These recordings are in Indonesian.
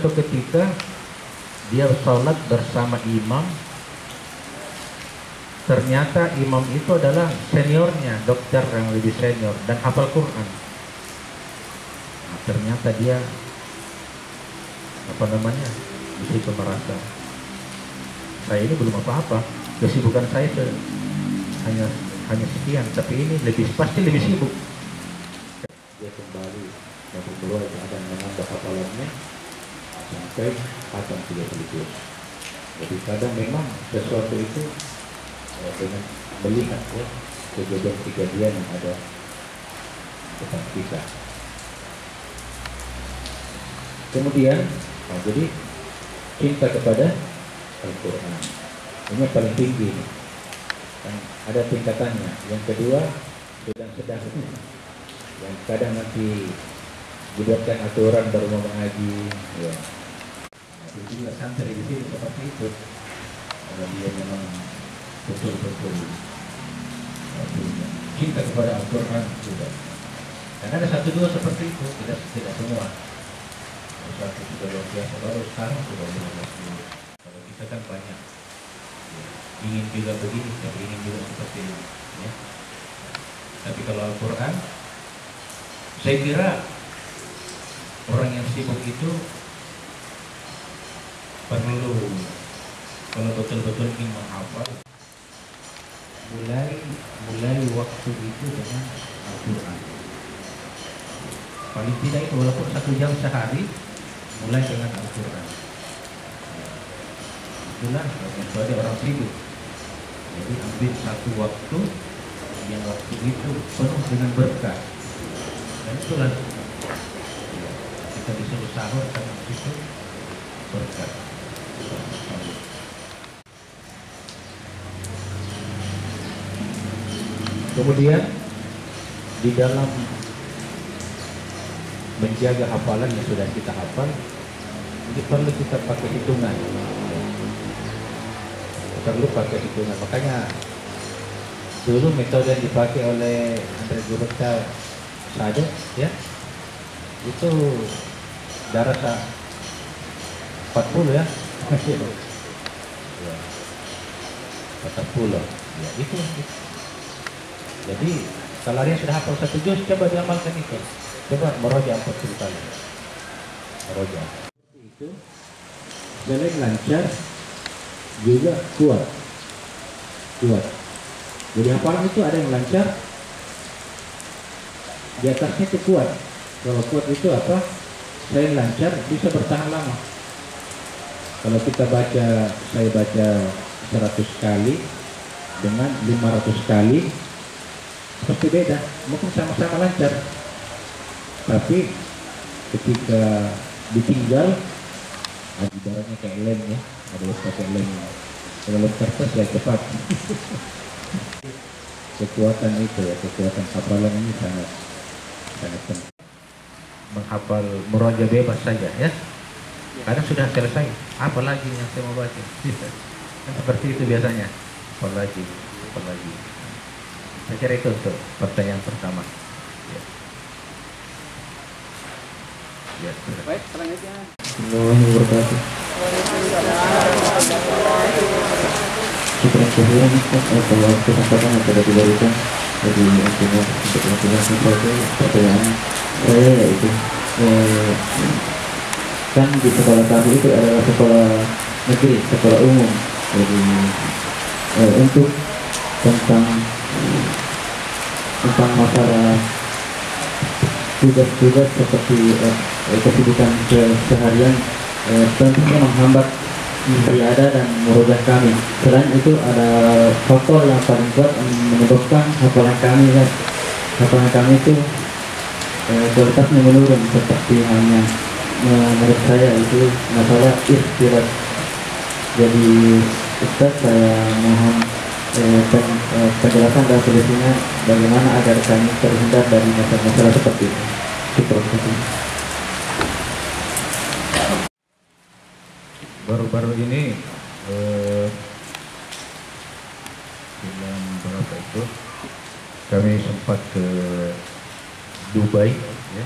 suatu ketika dia sholat bersama imam. Ternyata imam itu adalah seniornya, dokter yang lebih senior dan hafal Quran. Nah, ternyata dia di situ merasa, saya ini belum apa-apa, kesibukan saya hanya sekian, tapi ini pasti lebih sibuk. Dia kembali dan keluar akan menambah hafalannya sampai khatam 30 juz. Jadi kadang memang sesuatu itu dengan melihat kejadian yang ada depan kita. Kemudian, jadi cinta kepada Al-Quran ini yang paling tinggi nih. Dan ada tingkatannya. Yang kedua sedang-sedang, yang kadang nanti dibuatkan aturan baru mau mengaji. Ya. Nah, itu juga santri di sini seperti itu. Kalau dia memang betul-betul cinta kepada Al-Quran juga. Dan ada satu dua seperti itu, tidak semua. Satu sudah luar biasa, baru sekarang sudah 15 dulu. Kalau kita kan banyak ya, ingin juga begini, tapi ingin juga seperti ini ya. Tapi kalau Al-Quran, saya kira orang yang sibuk itu perlu, kalau betul-betul ingin menghafal, mulai waktu itu dengan Al-Quran. Paling tidak itu walaupun 1 jam sehari, mulai dengan Al-Quran. Itulah sebagai orang sibuk. Jadi ambil satu waktu yang waktu itu penuh dengan berkah. Dan itulah kita disuruh sahur karena itu berkah. Kemudian di dalam menjaga hafalan yang sudah kita hafal, ini perlu kita pakai hitungan. Perlu pakai hitungan. Makanya dulu metode yang dipakai oleh Andre Gurutta Sadet ya, itu darasa 40 ya. 40 ya, itu. Jadi kalau dia sudah hafal 1 juz, coba diamalkan itu. Coba meroja 40 kali. Meroja. Itu selain lancar juga kuat. Jadi hafalan itu ada yang lancar, di atasnya itu kuat. Kalau kuat itu apa? Selain lancar bisa bertahan lama. Kalau kita baca, saya baca 100 kali dengan 500 kali, pasti beda. Mungkin sama-sama lancar, tapi ketika ditinggal, ibaratnya kayak lem ya, ada pakai lem. Kalau lem kertas ya cepat. Kekuatan itu ya, kekuatan hafalan ini sangat penting. Menghafal murojaah bebas saja ya. Kadang sudah selesai, apa lagi yang saya mau baca? Kan seperti itu biasanya. Apa lagi? Saya kira itu untuk pertanyaan pertama. Ya, baik, selanjutnya. Assalamualaikum warahmatullahi wabarakatuh. Kalau kesempatan yang sudah diberikan jadi untuk melakukan sesuatu pertanyaan saya yaitu kan di sekolah kami itu adalah sekolah negeri, sekolah umum. Jadi untuk tentang masalah tugas-tugas seperti kesibukan seharian tentunya menghambat ibadah dan murojaah kami. Selain itu ada faktor yang paling kuat menyebabkan hafalan kami kan. Hafalan kami itu kualitasnya menurun, seperti halnya menurut saya itu masalah istirahat. Jadi Ustaz, saya mohon penjelasan dan solusinya bagaimana agar kami terhindar dari masalah seperti ini. Baru-baru ini bulan berapa itu kami sempat ke Dubai ya,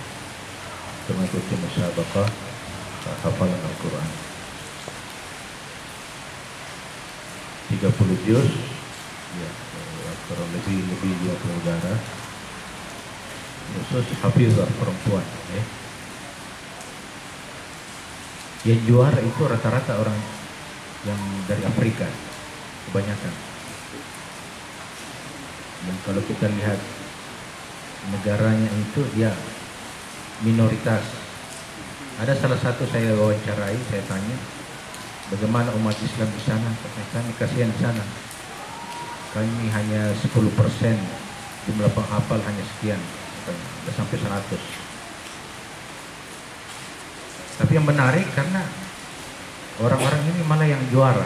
mengikuti musabaqah hafalan Al-Quran. 30 juz, ya, kurang lebih 20 darah, khusus hafizah perempuan. Ya. Yang juara itu rata-rata orang yang dari Afrika, kebanyakan. Dan kalau kita lihat negaranya itu dia minoritas. Ada salah satu saya wawancarai, saya tanya, bagaimana umat Islam di sana? Kami kasihan di sana. Kami hanya 10%, jumlah penghafal hanya sekian, sudah sampai 100. Tapi yang menarik karena orang-orang ini malah yang juara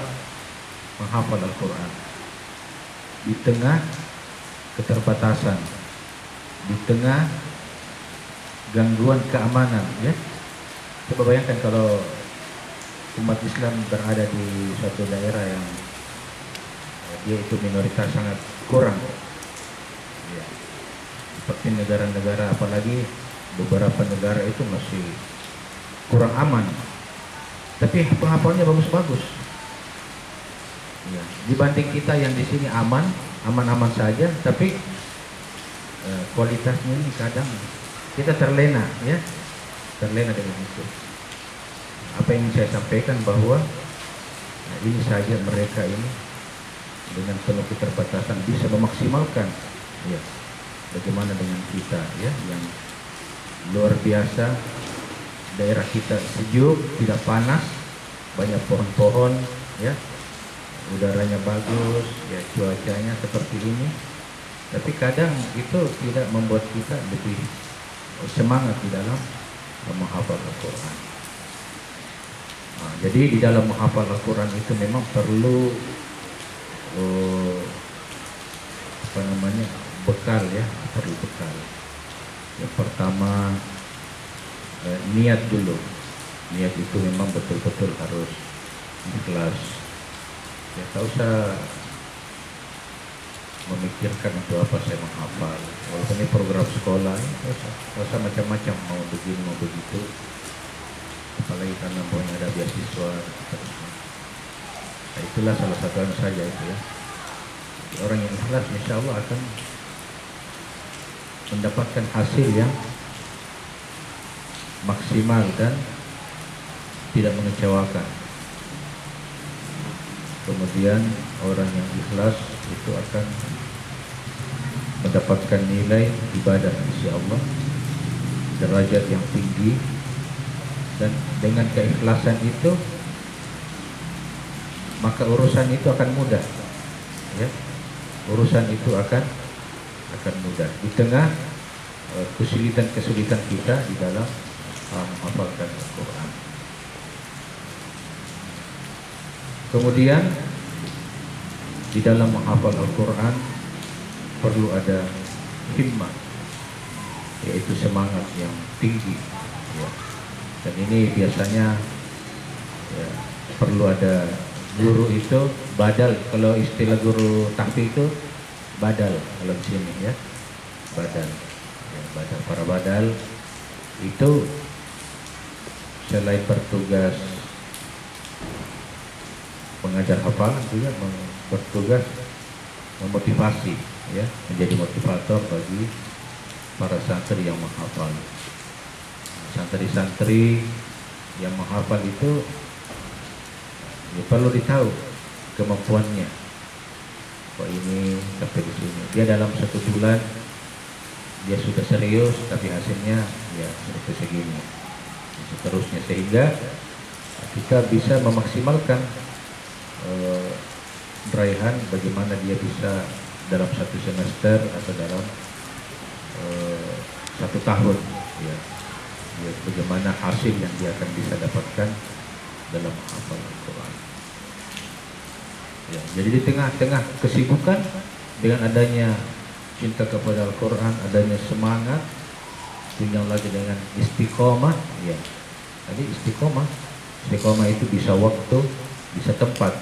menghafal Al-Quran di tengah keterbatasan, di tengah gangguan keamanan. Ya, coba bayangkan kalau umat Islam berada di suatu daerah yang dia itu minoritas sangat kurang, ya, seperti negara-negara, apalagi beberapa negara itu masih kurang aman, tapi penghafalnya bagus-bagus. Ya, dibanding kita yang di sini aman-aman saja, tapi kualitasnya ini kadang kita terlena, ya, terlena dengan itu. Apa yang saya sampaikan bahwa ini saja mereka ini dengan penuh keterbatasan bisa memaksimalkan, ya, bagaimana dengan kita, ya, yang luar biasa. Daerah kita sejuk, tidak panas, banyak pohon-pohon, ya, udaranya bagus, ya, cuacanya seperti ini. Tapi kadang itu tidak membuat kita lebih semangat di dalam menghafal Al-Quran. Nah, jadi di dalam menghafal Al-Quran itu memang perlu bekal, ya, perlu bekal. Yang pertama, niat dulu. Niat itu memang betul-betul harus ikhlas. Ya, tak usah memikirkan untuk apa saya menghafal. Walaupun ini program sekolah, tak usah macam-macam, mau begini mau begitu. Apalagi karena pokoknya ada beasiswa. Nah, itulah salah satu saja itu, ya. Orang yang ikhlas insya Allah akan mendapatkan hasil yang maksimal dan tidak mengecewakan. Kemudian orang yang ikhlas itu akan mendapatkan nilai ibadah insya Allah, derajat yang tinggi, dan dengan keikhlasan itu maka urusan itu akan mudah, ya, urusan itu akan mudah di tengah kesulitan kita di dalam menghafalkan Al-Quran. Kemudian di dalam menghafal Al-Quran perlu ada himmah, yaitu semangat yang tinggi, ya. Dan ini biasanya, ya, perlu ada guru itu badal. Kalau istilah guru tahfiz itu badal kalau di sini, ya, badal. Ya, badal, para badal itu selain bertugas mengajar hafalan juga bertugas memotivasi, ya, menjadi motivator bagi para santri yang menghafal. Santri-santri yang menghafal itu, ya, perlu ditahu kemampuannya. Kok ini sampai di sini. Dia dalam 1 bulan dia sudah serius, tapi hasilnya ya seperti segini. Seterusnya, sehingga kita bisa memaksimalkan raihan bagaimana dia bisa dalam 1 semester atau dalam 1 tahun, ya, bagaimana hasil yang dia akan bisa dapatkan dalam menghafal Al-Quran. Ya, jadi di tengah-tengah kesibukan, dengan adanya cinta kepada Al-Quran, adanya semangat, tunjang lagi dengan istiqomah, ya. Tadi istiqomah itu bisa waktu, bisa tempat,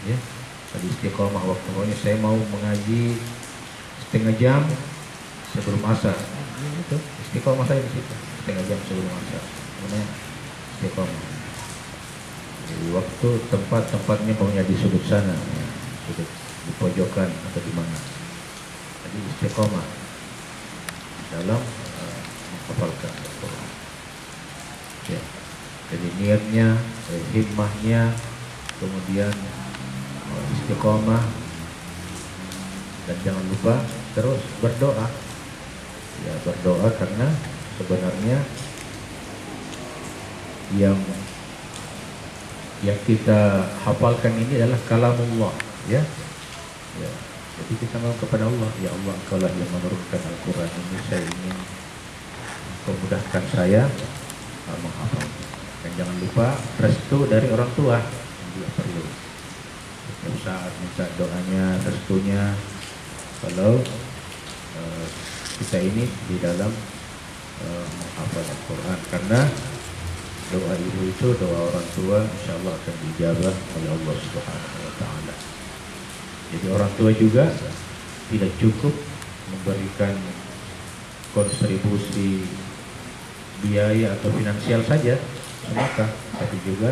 ya. Tadi istiqomah waktu, pokoknya saya mau mengaji setengah jam sebelum asar, itu istiqomah saya di situ, setengah jam sebelum asar, namanya istiqomah. Jadi waktu tempatnya maunya di sudut sana, ya, sudut di pojokan atau di mana. Jadi istiqomah dalam menghafalkan Al-Quran. Ya. Jadi niatnya, himmahnya, kemudian istiqomah, dan jangan lupa terus berdoa. Ya, berdoa karena sebenarnya yang kita hafalkan ini adalah kalamullah, ya. Ya. Jadi kita mau kepada Allah, ya Allah, Engkaulah yang menurunkan Al-Quran ini, saya ingin Engkau mudahkan saya menghafal. Dan jangan lupa restu dari orang tua juga perlu. Setiap saat minta doanya, restunya. Kalau kita ini di dalam menghafal Al-Quran, karena doa ibu itu, doa orang tua, insya Allah akan dijabah oleh Allah Subhanahu wa Ta'ala. Jadi orang tua juga tidak cukup memberikan kontribusi biaya atau finansial saja semata, tapi juga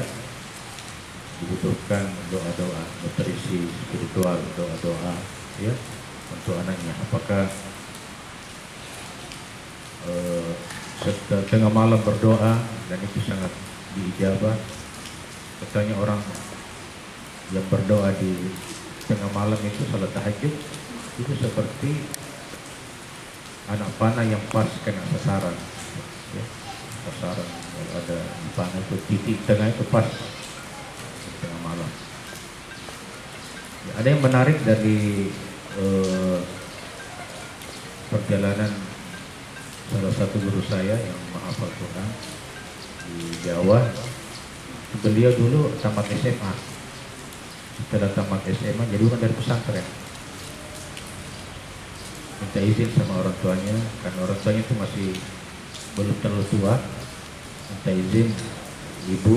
dibutuhkan doa-doa, nutrisi spiritual, doa-doa, ya, untuk anaknya. Apakah tengah malam berdoa dan itu sangat diijabah. Katanya orang yang berdoa di tengah malam itu salat tahajud itu seperti anak panah yang pas kena sasaran, ya, sasaran kalau ada di panah itu titik tengah itu pas di tengah malam. Ya, ada yang menarik dari perjalanan salah satu guru saya yang menghafal Quran di Jawa. Beliau dulu tamat SMA. Setelah tamat SMA jadi bukan dari pesantren. Minta izin sama orang tuanya, karena orang tuanya itu masih belum terlalu tua. Minta izin, ibu,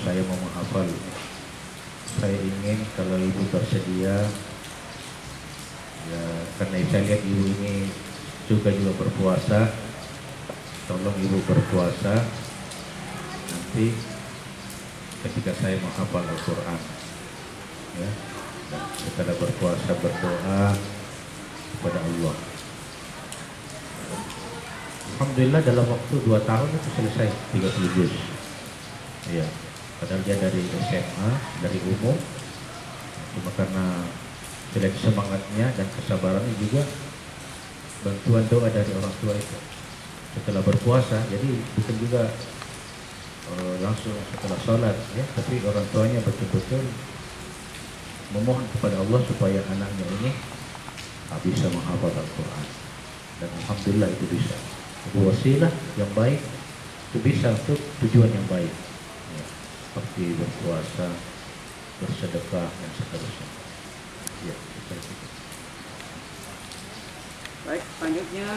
saya mau menghafal. Saya ingin kalau ibu bersedia, ya, karena saya lihat ibu ini juga berpuasa, tolong ibu berpuasa nanti ketika saya menghafal Al-Quran, ya. Dan setelah berpuasa berdoa kepada Allah. Alhamdulillah dalam waktu 2 tahun itu selesai 30 juz. Ya, padahal dia dari SMA, dari umum, cuma karena seleksi semangatnya dan kesabarannya juga bantuan doa dari orang tua itu. Setelah berpuasa, jadi bukan juga langsung setelah sholat, ya, tapi orang tuanya betul-betul memohon kepada Allah supaya anaknya ini bisa menghafal Al-Quran. Dan Alhamdulillah itu bisa. Itu wasilah yang baik, itu bisa untuk tujuan yang baik, ya, seperti berpuasa, bersedekah, dan seterusnya. Ya, seperti itu. Baik, selanjutnya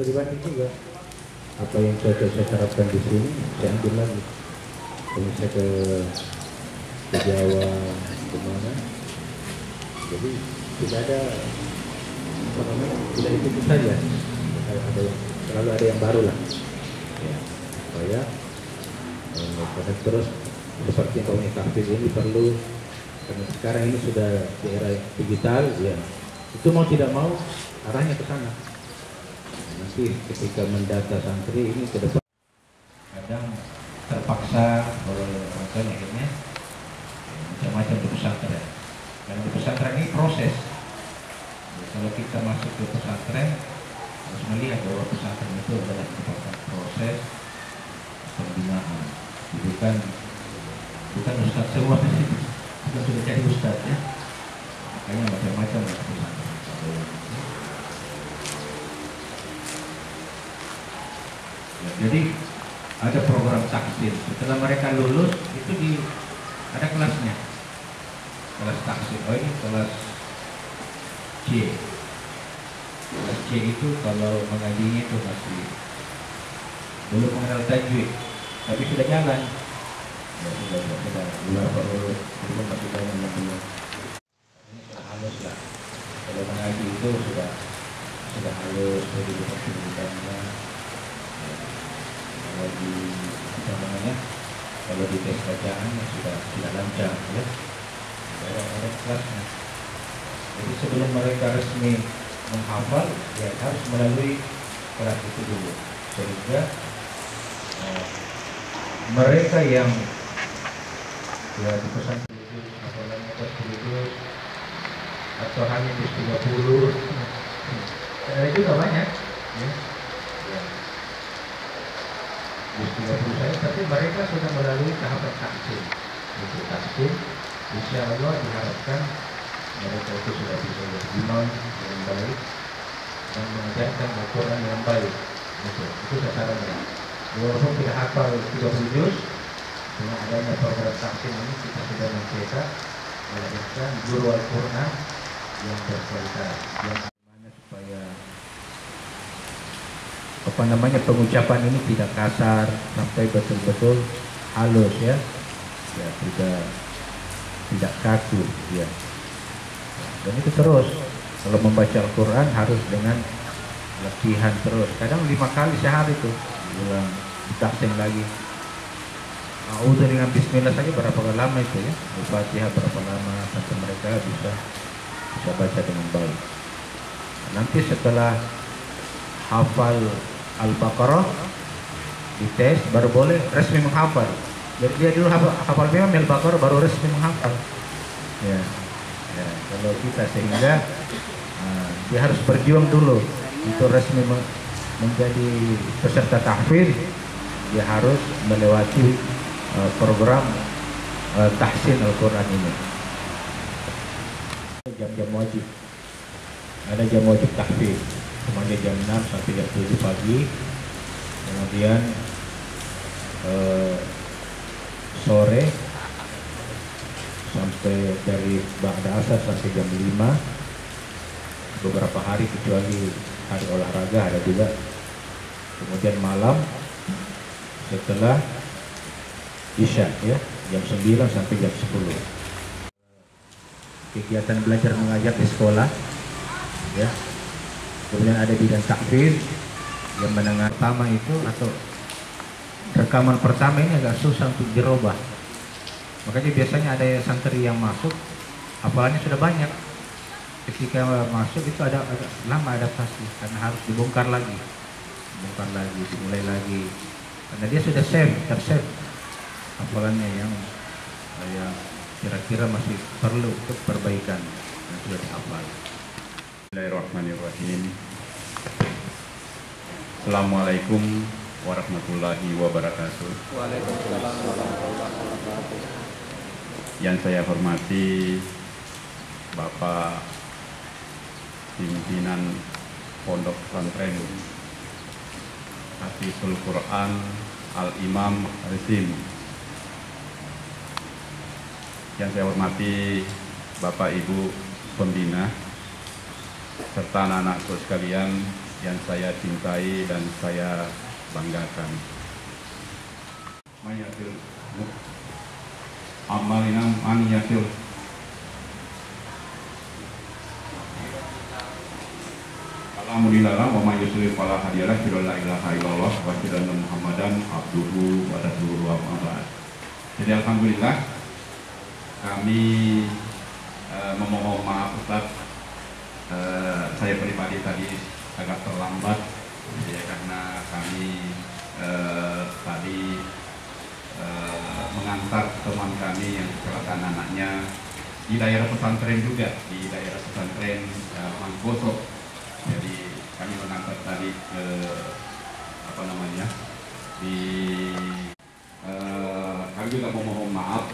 Dibanding juga apa yang saya terapkan di sini, saya ambil lagi. Kalau saya ke Jawa, kemana, jadi tidak ada apa namanya, tidak itu saja. Ada yang, selalu ada yang baru lah, ya, supaya pada terus seperti komunikasi ini perlu, karena sekarang ini sudah di era digital, ya, itu mau tidak mau arahnya ke sana. Nanti ketika mendata santri ini ke depan kadang terpaksa oleh orang tua akhirnya macam-macam di pesantren. Dan di pesantren ini proses. Ya, kalau kita masuk ke pesantren harus melihat bahwa pesantren itu adalah merupakan proses pembinaan. Bukan ustaz semua di situ. Kita sudah cari ustaz, ya. Makanya macam-macam di pesantren. Ya, jadi ada program taksin. Setelah mereka lulus itu ada kelasnya, kelas taksin. Oh, ini kelas C. Kelas C itu kalau mengajinya itu masih belum mengenal tajwid, tapi sudah jalan. Ya sudah beberapa urut, belum masih banyak yang belum. Ini sudah halus lah. Kalau mengaji itu sudah halus, jadi bukan pendidikannya. Kalau di apa namanya? Kalau di tes bacaannya sudah lancar ya. Ada kelasnya. Jadi sebelum mereka resmi menghafal, ya harus melalui kelas itu dulu, sehingga mereka yang ya di pesan hafalannya atas 100 atau hanya di 30, ada juga banyak ya. Di 30 saya, tapi mereka sudah melalui tahapan tahsin. Untuk tahsin, insya Allah diharapkan mereka itu sudah bisa beriman dengan baik dan mengajarkan Al-Quran dengan baik. Itu sasarannya. Walaupun tidak hafal 30 juz, dengan adanya program tahsin ini kita sudah mencetak melahirkan guru Al-Quran yang berkualitas, yang mana supaya pengucapan ini tidak kasar, sampai betul-betul halus ya, tidak kaku ya. Dan itu terus, kalau membaca Al-Quran harus dengan latihan terus. Kadang 5 kali sehari itu ulang, ditahsin lagi. Udah dengan bismillah saja berapa lama itu ya, Al-Fatihah berapa lama sampai mereka bisa baca dengan baik. Nanti setelah hafal Al-Baqarah dites baru boleh resmi menghafal. Jadi dia dulu hafal memang Al-Baqarah baru resmi menghafal ya. Ya, kalau kita sehingga dia harus berjuang dulu untuk resmi menjadi peserta tahfidz, dia harus melewati program tahsin Al-Quran ini. Jam-jam wajib, ada jam wajib tahfidz, mulai jam 6 sampai jam 7 pagi, kemudian sore sampai dari ba'da asar sampai jam 5, beberapa hari kecuali hari olahraga ada juga. Kemudian malam setelah isya ya, jam 9 sampai jam 10. Kegiatan belajar mengajar di sekolah ya. Kemudian ada bidang tahfidz yang menengah pertama itu, atau rekaman pertama ini agak susah untuk dirubah. Makanya biasanya ada santri yang masuk hafalannya sudah banyak, ketika masuk itu agak lama adaptasi karena harus dibongkar lagi, dimulai lagi, karena dia sudah tersave hafalannya yang kira-kira masih perlu untuk perbaikan yang sudah dihafal. Bismillahirrahmanirrahim. Assalamualaikum warahmatullahi wabarakatuh. Waalaikumsalam warahmatullahi wabarakatuh. Yang saya hormati Bapak pimpinan Pondok Pesantren Hafizul Quran Al-Imam Rizim. Yang saya hormati Bapak Ibu Pembina serta anak-anakku sekalian yang saya cintai dan saya banggakan. Mayatil amalina maniyatil. Alhamdulillah wa may yusrif fala hadiyalah, la ilaha illallah wa sallallahu Muhammadan abduhu wa rasuluhu wa ba'd. Jadi alhamdulillah kami memohon maaf Ustaz, saya pribadi tadi agak terlambat ya, karena kami tadi mengantar teman kami yang kecelakaan anaknya di daerah pesantren juga, di daerah pesantren Mangkoso. Jadi kami mengantar tadi ke kami juga memohon maaf.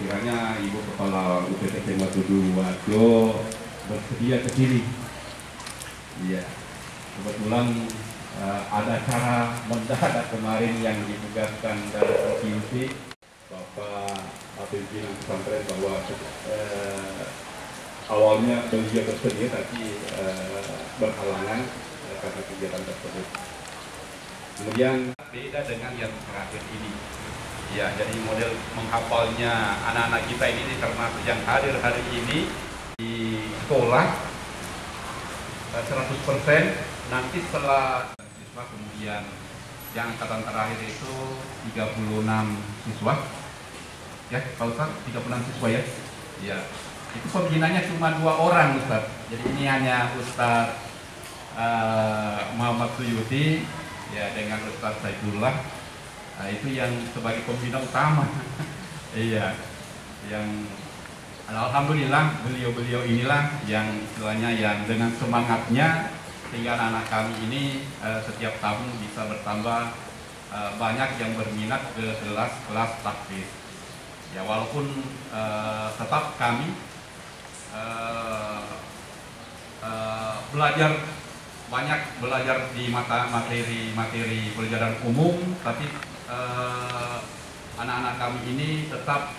Kiranya Ibu Kepala UPT Matudu Wajo bersedia ke sini. Iya, kebetulan ada acara mendadak kemarin yang ditugaskan dari provinsi Bapak pimpinan pesantren bahwa awalnya beliau bersedia tapi berhalangan karena kegiatan tersebut. Kemudian beda dengan yang terakhir ini. Ya, jadi model menghafalnya anak-anak kita ini termasuk yang hadir hari ini di sekolah 100%. Nanti setelah siswa, kemudian yang angkatan terakhir itu 36 siswa. Ya, Pak Ustaz, 36 siswa ya. Ya, itu pembinanya cuma 2 orang Ustaz. Jadi ini hanya Ustaz Muhammad Suyuti ya dengan Ustaz Saifullah. Nah, itu yang sebagai pembina utama. Iya, yang alhamdulillah beliau-beliau inilah yang istilahnya yang dengan semangatnya sehingga anak-anak kami ini setiap tahun bisa bertambah banyak yang berminat ke kelas tahfiz. Ya, walaupun tetap kami belajar di materi pelajaran umum, tapi anak-anak kami ini tetap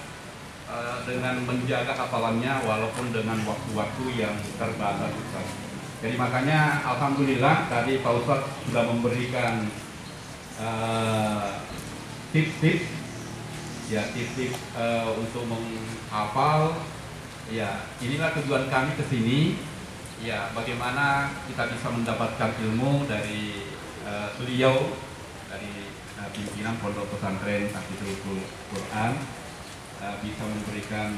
dengan menjaga hafalannya walaupun dengan waktu-waktu yang terbatas. Jadi makanya alhamdulillah tadi Pak Ustadz sudah memberikan tips-tips ya, tips-tips untuk menghafal. Ya, inilah tujuan kami ke sini. Ya, bagaimana kita bisa mendapatkan ilmu dari beliau, dari pimpinan Pondok Pesantren Tahfidzul Quran, bisa memberikan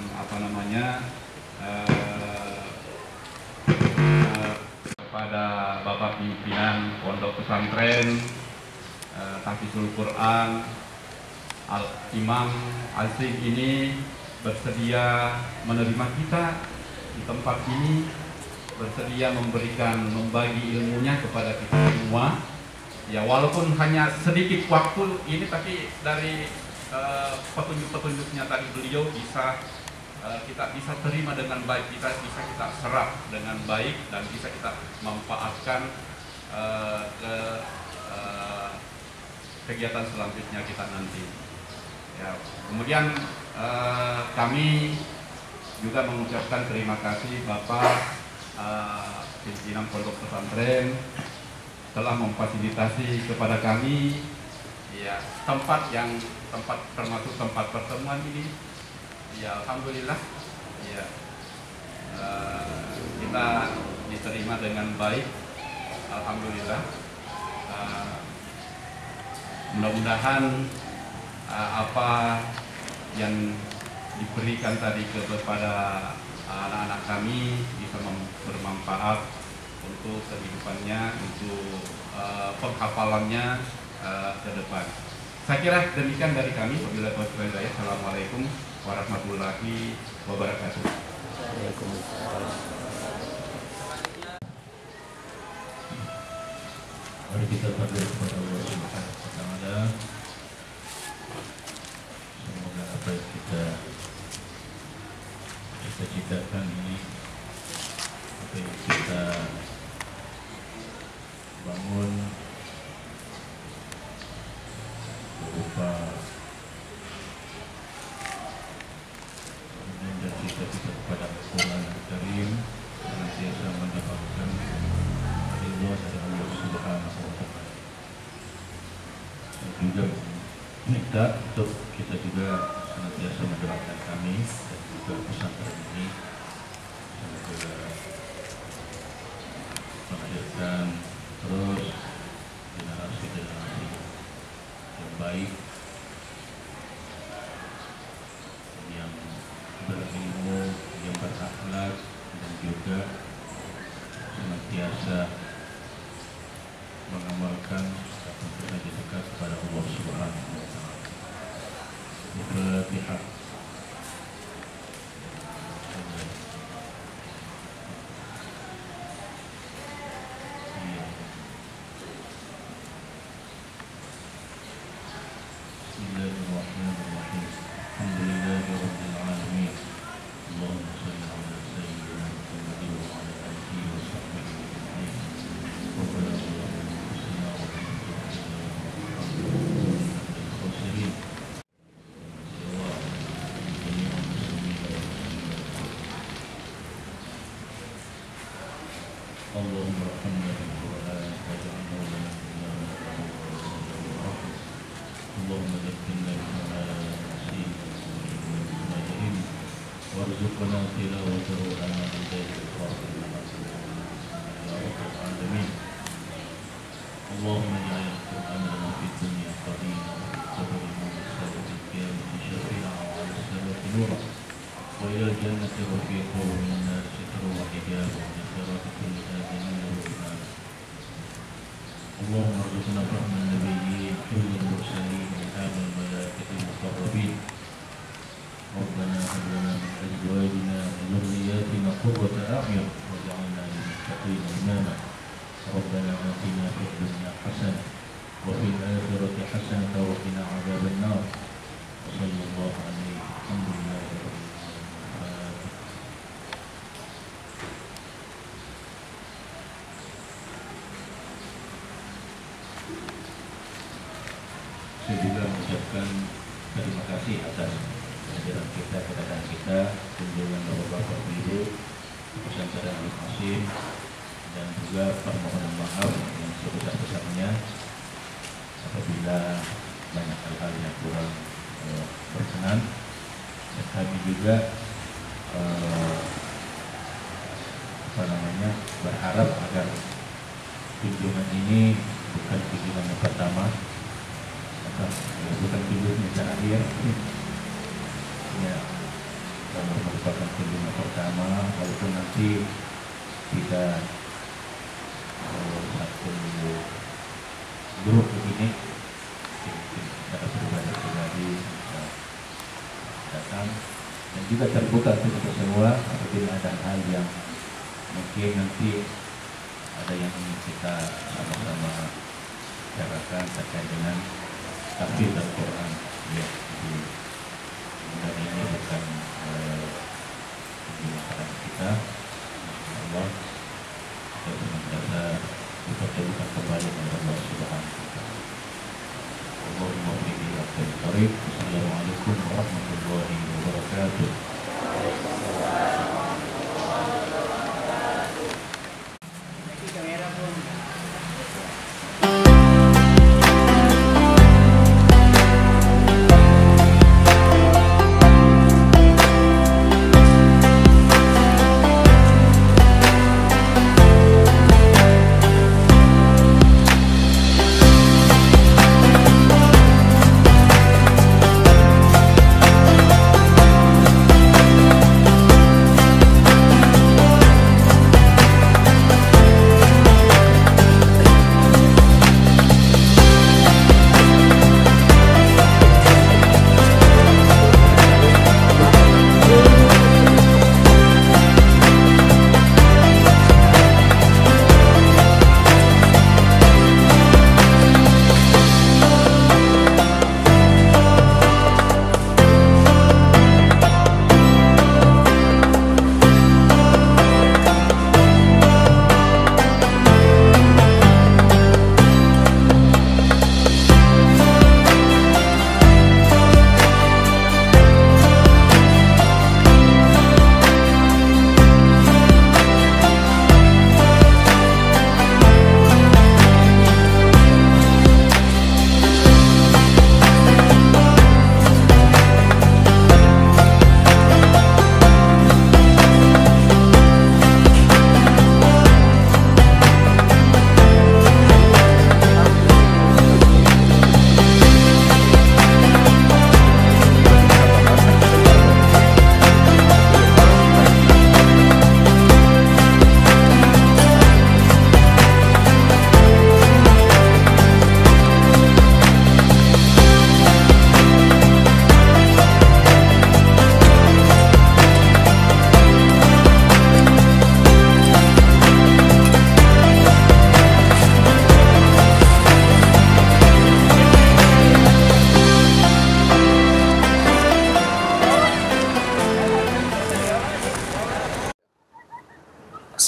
kepada Bapak pimpinan Pondok Pesantren Tahfidzul Quran Imam Azim ini bersedia menerima kita di tempat ini, bersedia membagi ilmunya kepada kita semua. Ya, walaupun hanya sedikit waktu ini, tapi dari petunjuk-petunjuknya tadi beliau kita bisa terima dengan baik, bisa kita serap dengan baik dan bisa kita manfaatkan ke kegiatan selanjutnya kita nanti. Ya, kemudian kami juga mengucapkan terima kasih Bapak pimpinan Pondok Pesantren telah memfasilitasi kepada kami ya tempat termasuk tempat pertemuan ini. Ya, alhamdulillah ya kita diterima dengan baik, alhamdulillah. Mudah-mudahan apa yang diberikan tadi kepada anak-anak kami bisa bermanfaat untuk kehidupannya, untuk penghafalannya ke depan. Saya kira demikian dari kami. Wabillahi taufiq wal hidayah. Assalamualaikum warahmatullahi wabarakatuh. Mari kita berdoa kepada Allah Subhanahu wa Ta'ala. Semoga apa yang kita cita-citakan ini, apa yang kita bangun berupa menjadi cita-cita kepada Al-Quran Al-Karim, senantiasa mendapatkan ridho dari Allah Subhanahu wa Ta'ala. Dan juga minta untuk kita juga senantiasa mendoakan kami dan juga pesantren ini semoga melahirkan terus generasi-generasi yang baik, yang berilmu, yang berakhlak, dan juga senantiasa mengamalkan apa yang kita dekat kepada Allah Subhanahu wa Ta'ala. Al-Fatihah. Bismillahirrahmanirrahim. Alhamdulillahirabbil alamin. Allahumma shalli ala sayyidina Muhammadin wa ala alihi wa sahbihi ajma'in. Rabbana وارزقنا تلاوته آناء الليل وأطراف النهار يا رب العالمين. اللهم اجعل القرآن لنا في الدنيا قرينا وفي القبر مونسا وفي القيامة شفيعا وعلى الصراط نورا وإلى الجنة رفيقا ومن النار سترا وحجابا ولصراط كل آدمين وإماما. اللهم ارزقنا فهم النبيين حفظ المرسلين وإلهام الملائكة المقربين. ربنا هب لنا من أزواجنا وذرياتنا قرة أعين واجعلنا للمتقين إماما. ربنا آتنا في الدنيا حسنة وفي الآخرة حسنة وقنا عذاب النار. وصلى الله عليه الحمد لله رب العالمين. Saya juga mengucapkan terima kasih atas kehadiran kita, kedatangan kita, kunjungan Bapak-bapak Ibu pesantren Al-Qasim, dan juga permohonan maaf yang sebesar-besarnya apabila banyak hal-hal yang kurang berkenan. Dan kami juga berharap agar kunjungan ini bukan kunjungan yang pertama, bukan kunjungan yang terakhir. Ya, kalau merupakan kunjungan pertama, walaupun nanti kita satu grup begini, kita pribadi datang dan juga terbuka untuk kita semua apabila ada hal yang mungkin nanti ada yang ingin kita sama-sama bicarakan terkait dengan tafsir Al-Quran. Ya, dan ini bukan kebiasaan kita. Allah kita senantiasa dipertemukan kembali dengan Allah Subhanahu wa Ta'ala. Allahumma bihi waqtil qarib. Assalamualaikum warahmatullahi wabarakatuh.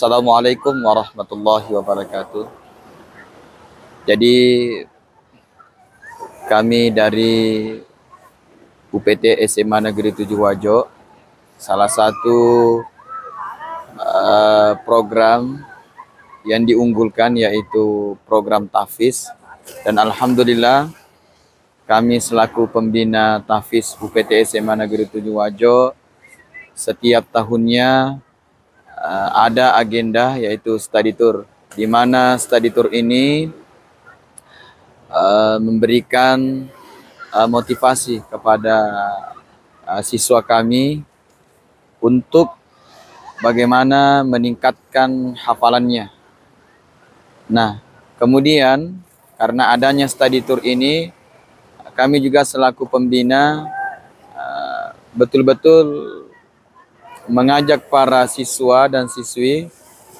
Assalamualaikum warahmatullahi wabarakatuh. Jadi kami dari UPT SMA Negeri 7 Wajo, salah satu program yang diunggulkan yaitu program tahfiz, dan alhamdulillah kami selaku pembina Tahfiz UPT SMA Negeri 7 Wajo setiap tahunnya ada agenda yaitu study tour, di mana study tour ini memberikan motivasi kepada siswa kami untuk bagaimana meningkatkan hafalannya. Nah, kemudian karena adanya study tour ini, kami juga selaku pembina betul-betul mengajak para siswa dan siswi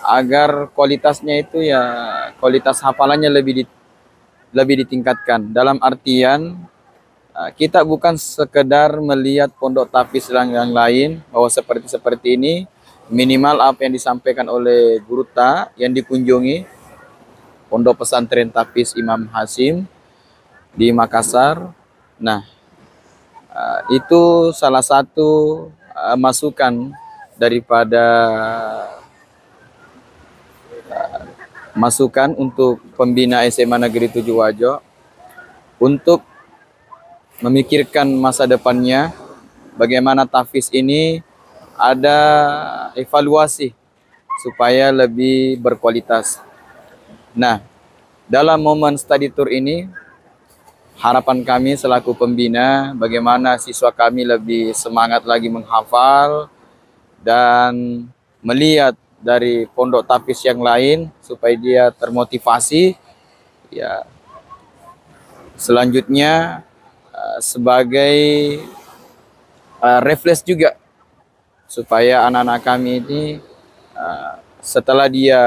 agar kualitasnya itu ya kualitas hafalannya lebih ditingkatkan. Dalam artian kita bukan sekedar melihat pondok tahfiz yang lain bahwa seperti ini, minimal apa yang disampaikan oleh guru yang dikunjungi Pondok Pesantren Tahfiz Imam Hasim di Makassar. Nah, itu salah satu masukan daripada masukan untuk pembina SMA Negeri 7 Wajo untuk memikirkan masa depannya, bagaimana tahfiz ini ada evaluasi supaya lebih berkualitas. Nah, dalam momen study tour ini, harapan kami selaku pembina, bagaimana siswa kami lebih semangat lagi menghafal dan melihat dari pondok tahfiz yang lain supaya dia termotivasi. Ya, selanjutnya sebagai refresh juga supaya anak-anak kami ini setelah dia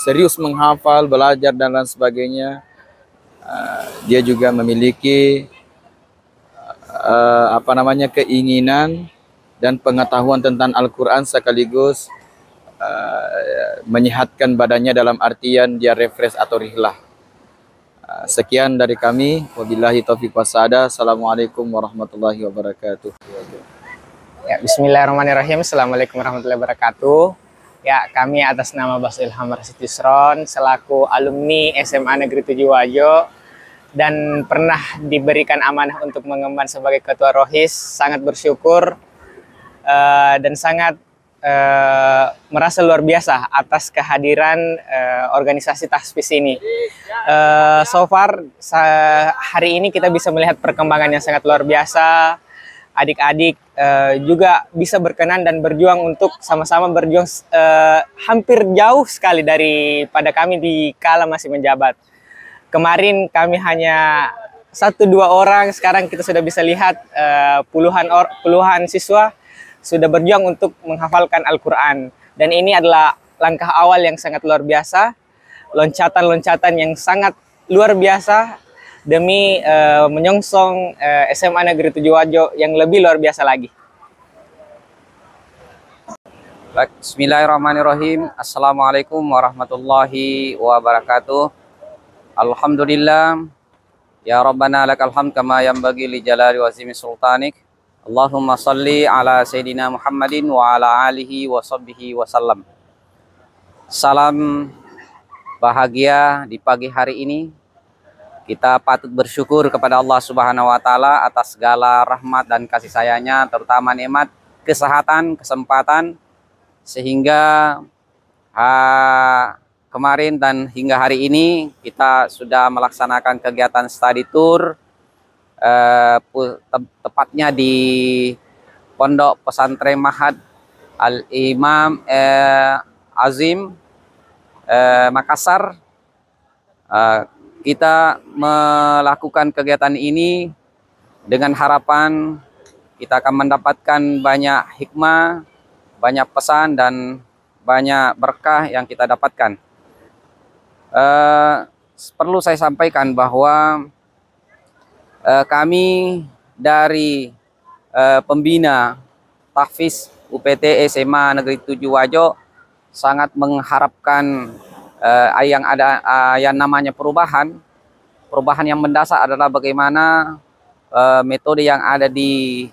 serius menghafal, belajar dan lain sebagainya, dia juga memiliki keinginan dan pengetahuan tentang Al-Quran sekaligus menyehatkan badannya dalam artian dia refresh atau rihlah. Sekian dari kami. Wabillahi taufiq wassadah. Assalamualaikum warahmatullahi wabarakatuh. Ya, bismillahirrahmanirrahim. Assalamualaikum warahmatullahi wabarakatuh. Ya, kami atas nama Bas Ilham Rasid Yusron selaku alumni SMA Negeri 7 Wajo dan pernah diberikan amanah untuk mengemban sebagai ketua Rohis, sangat bersyukur dan sangat merasa luar biasa atas kehadiran organisasi tahfiz ini. So far hari ini kita bisa melihat perkembangan yang sangat luar biasa. Adik-adik juga bisa berkenan dan berjuang untuk sama-sama berjuang hampir jauh sekali daripada kami di kala masih menjabat. Kemarin kami hanya 1-2 orang, sekarang kita sudah bisa lihat puluhan siswa sudah berjuang untuk menghafalkan Al-Quran. Dan ini adalah langkah awal yang sangat luar biasa, loncatan-loncatan yang sangat luar biasa demi menyongsong SMA Negeri 7 Wajo yang lebih luar biasa lagi. Bismillahirrahmanirrahim. Assalamualaikum warahmatullahi wabarakatuh. Alhamdulillah. Ya Rabbana lakal hamd kama yanbaghi li jalali wa azimi sultanik. Allahumma salli ala Sayyidina Muhammadin wa ala alihi wa sahbihi wa sallam. Salam bahagia di pagi hari ini. Kita patut bersyukur kepada Allah Subhanahu wa Ta'ala atas segala rahmat dan kasih sayangnya, terutama nikmat kesehatan, kesempatan, sehingga kemarin dan hingga hari ini kita sudah melaksanakan kegiatan study tour, tepatnya di Pondok Pesantren Mahad Al-Imam Azim Makassar. Kita melakukan kegiatan ini dengan harapan kita akan mendapatkan banyak hikmah, banyak pesan, dan banyak berkah yang kita dapatkan. Perlu saya sampaikan bahwa kami dari pembina tahfiz UPT SMA Negeri 7 Wajo sangat mengharapkan yang namanya perubahan yang mendasar adalah bagaimana metode yang ada di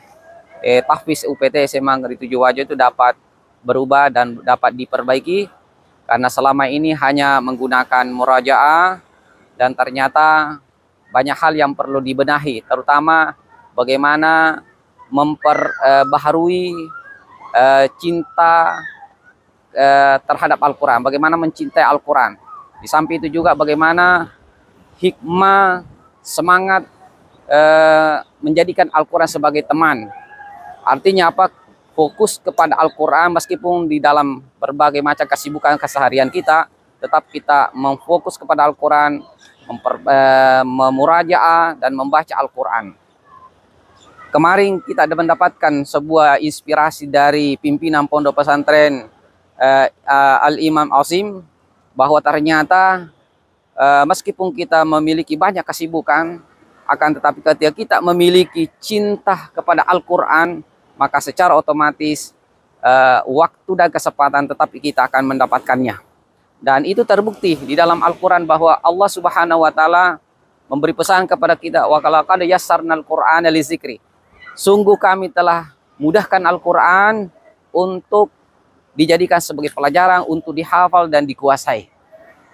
tahfiz UPT SMA Negeri 7 Wajo itu dapat berubah dan dapat diperbaiki, karena selama ini hanya menggunakan murajaah dan ternyata banyak hal yang perlu dibenahi, terutama bagaimana memperbaharui cinta terhadap Al-Quran, bagaimana mencintai Al-Quran. Di samping itu juga bagaimana hikmah, semangat menjadikan Al-Quran sebagai teman. Artinya apa? Fokus kepada Al-Quran meskipun di dalam berbagai macam kesibukan keseharian kita, tetap kita memfokus kepada Al-Quran, memurajaah dan membaca Al-Quran. Kemarin kita ada mendapatkan sebuah inspirasi dari pimpinan Pondok Pesantren Al-Imam Azim, bahwa ternyata meskipun kita memiliki banyak kesibukan, akan tetapi ketika kita memiliki cinta kepada Al-Quran, maka secara otomatis waktu dan kesempatan tetapi kita akan mendapatkannya. Dan itu terbukti di dalam Al-Quran bahwa Allah Subhanahu wa Ta'ala memberi pesan kepada kita, wa laqad yassarnal Qur'ana lizikri. Sungguh kami telah mudahkan Al-Quran untuk dijadikan sebagai pelajaran, untuk dihafal dan dikuasai.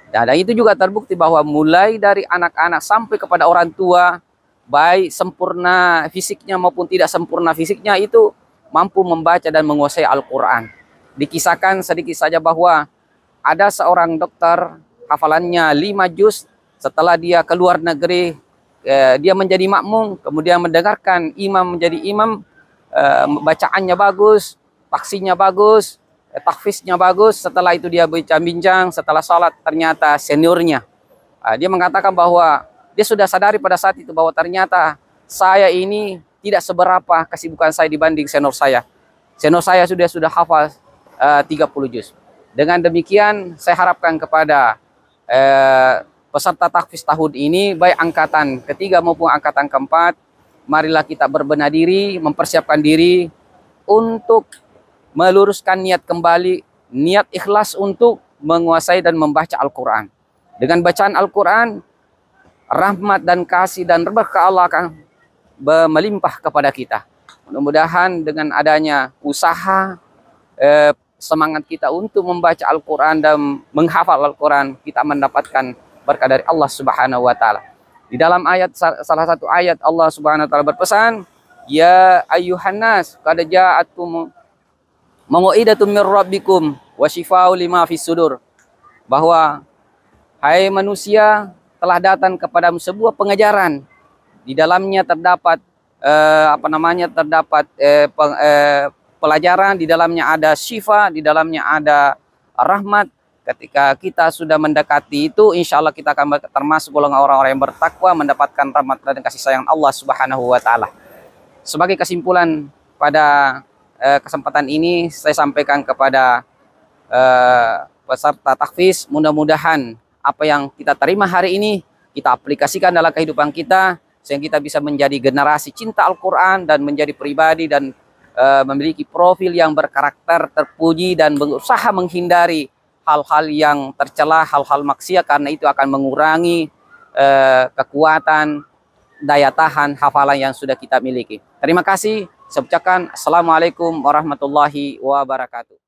Dan itu juga terbukti bahwa mulai dari anak-anak sampai kepada orang tua, baik sempurna fisiknya maupun tidak sempurna fisiknya, itu mampu membaca dan menguasai Al-Quran. Dikisahkan sedikit saja bahwa ada seorang dokter, hafalannya 5 juz, setelah dia keluar negeri, dia menjadi makmum, kemudian mendengarkan imam menjadi imam, bacaannya bagus, taksinya bagus, tahfiznya bagus. Setelah itu dia bincang-bincang, setelah sholat ternyata seniornya, dia mengatakan bahwa dia sudah sadari pada saat itu bahwa ternyata saya ini tidak seberapa kesibukan saya dibanding senior saya. Senior saya sudah hafal 30 juz. Dengan demikian saya harapkan kepada peserta tahfiz tahun ini, baik angkatan ketiga maupun angkatan keempat, marilah kita berbenah diri, mempersiapkan diri untuk meluruskan niat kembali, niat ikhlas untuk menguasai dan membaca Al-Quran. Dengan bacaan Al-Quran, rahmat dan kasih dan berkah Allah akan melimpah kepada kita. Mudah-mudahan dengan adanya usaha, semangat kita untuk membaca Al-Quran dan menghafal Al-Quran, kita mendapatkan berkah dari Allah Subhanahu wa Ta'ala. Di dalam ayat, salah satu ayat, Allah Subhanahu wa Ta'ala berpesan, ya ayyuhan nas qad ja'atkum mau'idatun mir rabbikum wa syifaa'un lima fis sudur. Bahwa hai manusia, telah datang kepadamu sebuah pengajaran, di dalamnya terdapat pelajaran, di dalamnya ada syifa, di dalamnya ada rahmat. Ketika kita sudah mendekati itu, insya Allah kita akan termasuk golongan orang-orang yang bertakwa, mendapatkan rahmat dan kasih sayang Allah Subhanahu wa Ta'ala. Sebagai kesimpulan pada kesempatan ini, saya sampaikan kepada peserta tahfiz, mudah-mudahan apa yang kita terima hari ini kita aplikasikan dalam kehidupan kita, sehingga kita bisa menjadi generasi cinta Al-Quran dan menjadi pribadi dan memiliki profil yang berkarakter, terpuji, dan berusaha menghindari hal-hal yang tercela, hal-hal maksiat, karena itu akan mengurangi kekuatan, daya tahan hafalan yang sudah kita miliki. Terima kasih. Saya ucapkan Assalamualaikum warahmatullahi wabarakatuh.